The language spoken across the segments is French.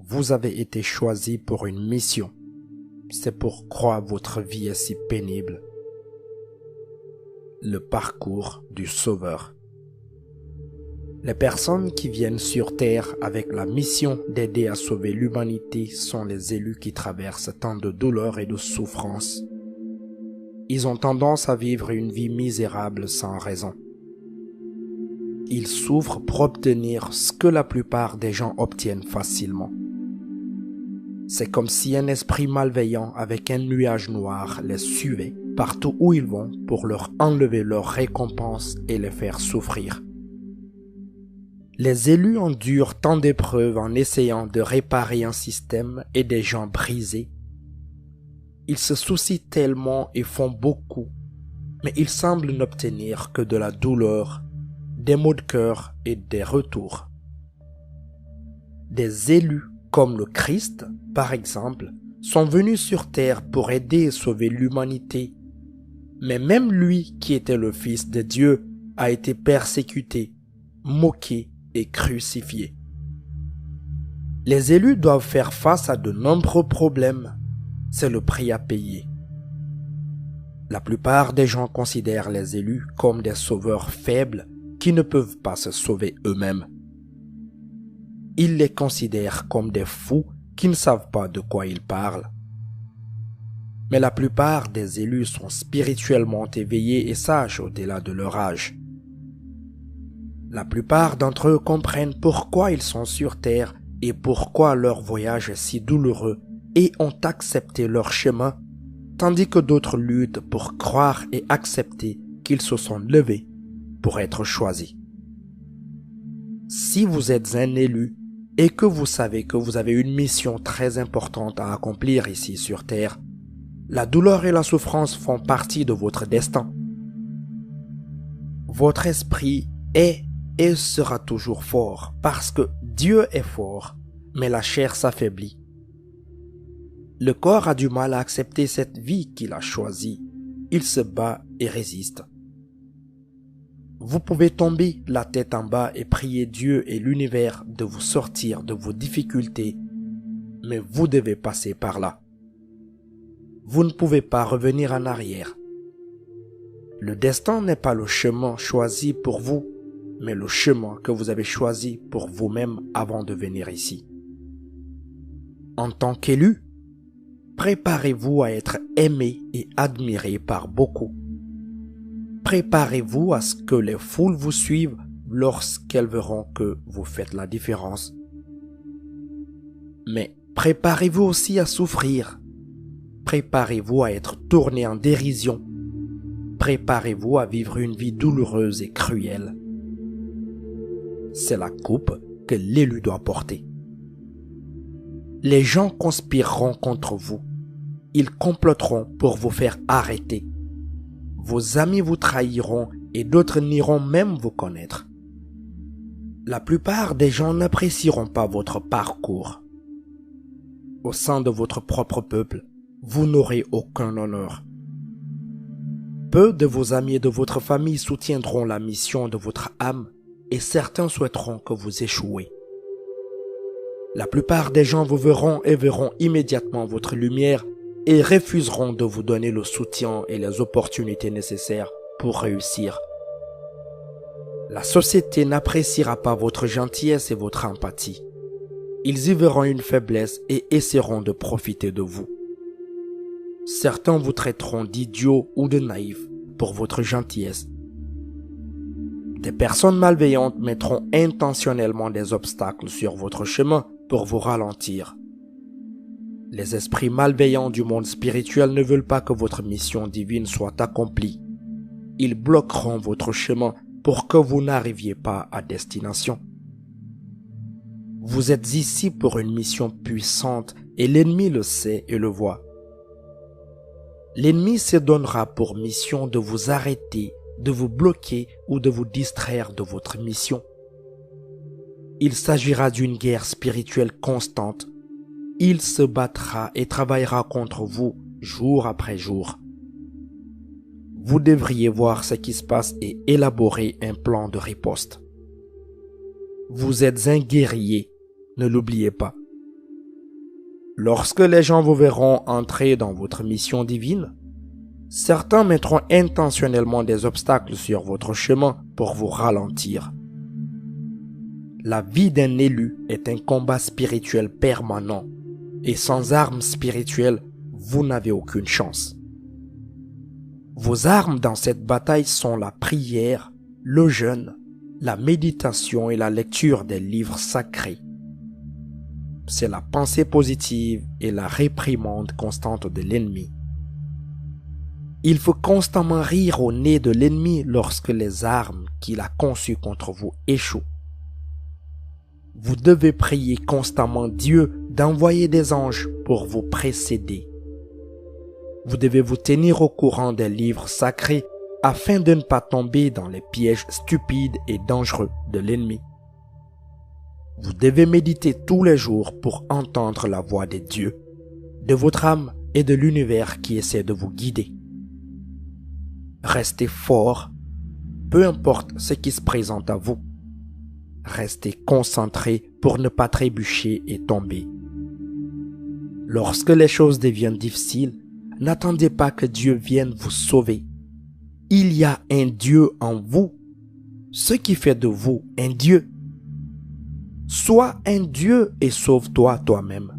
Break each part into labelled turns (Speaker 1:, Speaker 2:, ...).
Speaker 1: Vous avez été choisi pour une mission. C'est pourquoi votre vie est si pénible. Le parcours du Sauveur. Les personnes qui viennent sur Terre avec la mission d'aider à sauver l'humanité sont les élus qui traversent tant de douleurs et de souffrances. Ils ont tendance à vivre une vie misérable sans raison. Ils souffrent pour obtenir ce que la plupart des gens obtiennent facilement. C'est comme si un esprit malveillant avec un nuage noir les suivait partout où ils vont pour leur enlever leur récompense et les faire souffrir. Les élus endurent tant d'épreuves en essayant de réparer un système et des gens brisés. Ils se soucient tellement et font beaucoup, mais ils semblent n'obtenir que de la douleur, des maux de cœur et des retours. Des élus comme le Christ, par exemple, sont venus sur terre pour aider et sauver l'humanité. Mais même lui, qui était le Fils de Dieu, a été persécuté, moqué et crucifié. Les élus doivent faire face à de nombreux problèmes. C'est le prix à payer. La plupart des gens considèrent les élus comme des sauveurs faibles qui ne peuvent pas se sauver eux-mêmes. Ils les considèrent comme des fous qui ne savent pas de quoi ils parlent. Mais la plupart des élus sont spirituellement éveillés et sages au-delà de leur âge. La plupart d'entre eux comprennent pourquoi ils sont sur Terre et pourquoi leur voyage est si douloureux et ont accepté leur chemin, tandis que d'autres luttent pour croire et accepter qu'ils se sont levés pour être choisis. Si vous êtes un élu et que vous savez que vous avez une mission très importante à accomplir ici sur Terre, la douleur et la souffrance font partie de votre destin. Votre esprit est et sera toujours fort parce que Dieu est fort, mais la chair s'affaiblit. Le corps a du mal à accepter cette vie qu'il a choisie. Il se bat et résiste. Vous pouvez tomber la tête en bas et prier Dieu et l'univers de vous sortir de vos difficultés, mais vous devez passer par là. Vous ne pouvez pas revenir en arrière. Le destin n'est pas le chemin choisi pour vous, mais le chemin que vous avez choisi pour vous-même avant de venir ici. En tant qu'élu, préparez-vous à être aimé et admiré par beaucoup. Préparez-vous à ce que les foules vous suivent lorsqu'elles verront que vous faites la différence. Mais préparez-vous aussi à souffrir. Préparez-vous à être tourné en dérision. Préparez-vous à vivre une vie douloureuse et cruelle. C'est la coupe que l'élu doit porter. Les gens conspireront contre vous. Ils comploteront pour vous faire arrêter. Vos amis vous trahiront et d'autres n'iront même vous connaître. La plupart des gens n'apprécieront pas votre parcours. Au sein de votre propre peuple, vous n'aurez aucun honneur. Peu de vos amis et de votre famille soutiendront la mission de votre âme et certains souhaiteront que vous échouez. La plupart des gens vous verront et verront immédiatement votre lumière et refuseront de vous donner le soutien et les opportunités nécessaires pour réussir. La société n'appréciera pas votre gentillesse et votre empathie. Ils y verront une faiblesse et essaieront de profiter de vous. Certains vous traiteront d'idiots ou de naïfs pour votre gentillesse. Des personnes malveillantes mettront intentionnellement des obstacles sur votre chemin pour vous ralentir. Les esprits malveillants du monde spirituel ne veulent pas que votre mission divine soit accomplie. Ils bloqueront votre chemin pour que vous n'arriviez pas à destination. Vous êtes ici pour une mission puissante et l'ennemi le sait et le voit. L'ennemi se donnera pour mission de vous arrêter, de vous bloquer ou de vous distraire de votre mission. Il s'agira d'une guerre spirituelle constante. Il se battra et travaillera contre vous jour après jour. Vous devriez voir ce qui se passe et élaborer un plan de riposte. Vous êtes un guerrier, ne l'oubliez pas. Lorsque les gens vous verront entrer dans votre mission divine, certains mettront intentionnellement des obstacles sur votre chemin pour vous ralentir. La vie d'un élu est un combat spirituel permanent et sans armes spirituelles, vous n'avez aucune chance. Vos armes dans cette bataille sont la prière, le jeûne, la méditation et la lecture des livres sacrés. C'est la pensée positive et la réprimande constante de l'ennemi. Il faut constamment rire au nez de l'ennemi lorsque les armes qu'il a conçues contre vous échouent. Vous devez prier constamment Dieu d'envoyer des anges pour vous précéder. Vous devez vous tenir au courant des livres sacrés afin de ne pas tomber dans les pièges stupides et dangereux de l'ennemi. Vous devez méditer tous les jours pour entendre la voix de Dieu, de votre âme et de l'univers qui essaie de vous guider. Restez fort, peu importe ce qui se présente à vous. Restez concentré pour ne pas trébucher et tomber. Lorsque les choses deviennent difficiles, n'attendez pas que Dieu vienne vous sauver. Il y a un Dieu en vous, ce qui fait de vous un Dieu. Sois un Dieu et sauve-toi toi-même.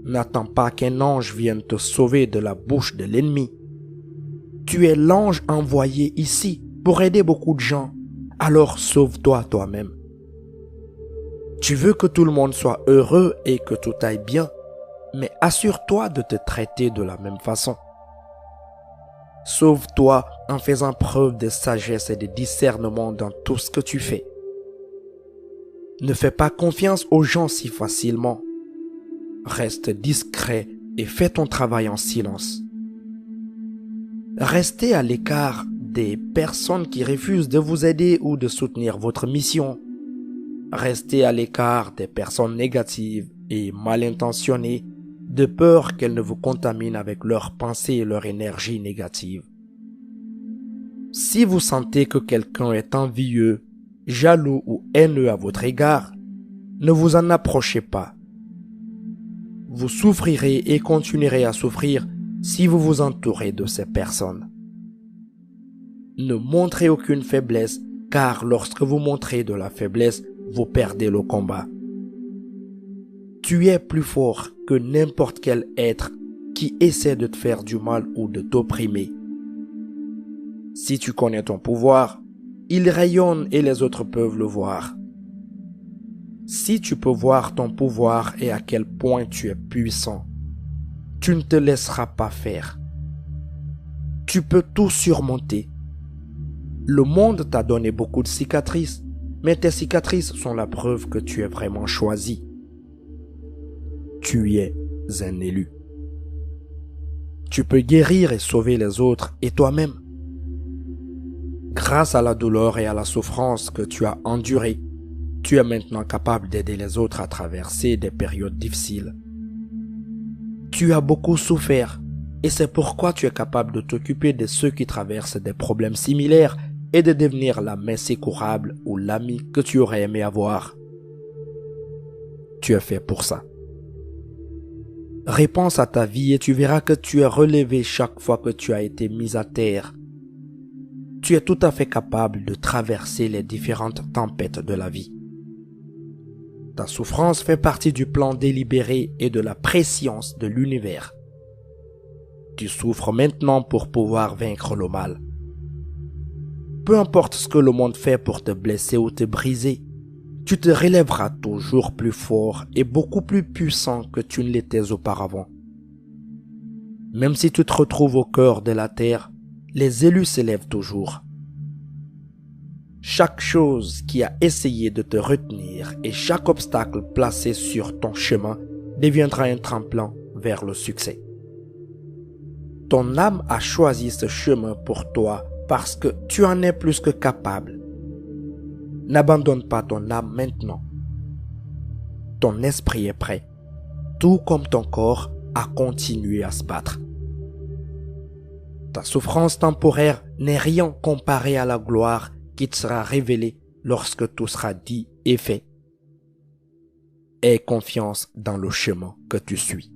Speaker 1: N'attends pas qu'un ange vienne te sauver de la bouche de l'ennemi. Tu es l'ange envoyé ici pour aider beaucoup de gens, alors sauve-toi toi-même. Tu veux que tout le monde soit heureux et que tout aille bien, mais assure-toi de te traiter de la même façon. Sauve-toi en faisant preuve de sagesse et de discernement dans tout ce que tu fais. Ne fais pas confiance aux gens si facilement. Reste discret et fais ton travail en silence. Restez à l'écart des personnes qui refusent de vous aider ou de soutenir votre mission. Restez à l'écart des personnes négatives et mal intentionnées de peur qu'elles ne vous contaminent avec leurs pensées et leur énergie négative. Si vous sentez que quelqu'un est envieux, jaloux ou haineux à votre égard, ne vous en approchez pas. Vous souffrirez et continuerez à souffrir si vous vous entourez de ces personnes. Ne montrez aucune faiblesse, car lorsque vous montrez de la faiblesse, vous perdez le combat. Tu es plus fort que n'importe quel être qui essaie de te faire du mal ou de t'opprimer. Si tu connais ton pouvoir, il rayonne et les autres peuvent le voir. Si tu peux voir ton pouvoir et à quel point tu es puissant, tu ne te laisseras pas faire. Tu peux tout surmonter. Le monde t'a donné beaucoup de cicatrices, mais tes cicatrices sont la preuve que tu es vraiment choisi. Tu es un élu. Tu peux guérir et sauver les autres et toi-même. Grâce à la douleur et à la souffrance que tu as endurée, tu es maintenant capable d'aider les autres à traverser des périodes difficiles. Tu as beaucoup souffert et c'est pourquoi tu es capable de t'occuper de ceux qui traversent des problèmes similaires et de devenir la main secourable ou l'ami que tu aurais aimé avoir. Tu es fait pour ça. Repense à ta vie et tu verras que tu es relevé chaque fois que tu as été mis à terre. Tu es tout à fait capable de traverser les différentes tempêtes de la vie. Ta souffrance fait partie du plan délibéré et de la préscience de l'univers. Tu souffres maintenant pour pouvoir vaincre le mal. Peu importe ce que le monde fait pour te blesser ou te briser, tu te relèveras toujours plus fort et beaucoup plus puissant que tu ne l'étais auparavant. Même si tu te retrouves au cœur de la terre, les élus s'élèvent toujours. Chaque chose qui a essayé de te retenir et chaque obstacle placé sur ton chemin deviendra un tremplin vers le succès. Ton âme a choisi ce chemin pour toi parce que tu en es plus que capable. N'abandonne pas ton âme maintenant. Ton esprit est prêt, tout comme ton corps, à continuer à se battre. Ta souffrance temporaire n'est rien comparée à la gloire qui te sera révélée lorsque tout sera dit et fait. Aie confiance dans le chemin que tu suis.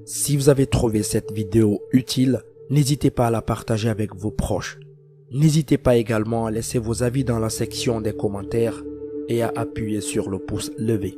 Speaker 1: Si vous avez trouvé cette vidéo utile, n'hésitez pas à la partager avec vos proches. N'hésitez pas également à laisser vos avis dans la section des commentaires et à appuyer sur le pouce levé.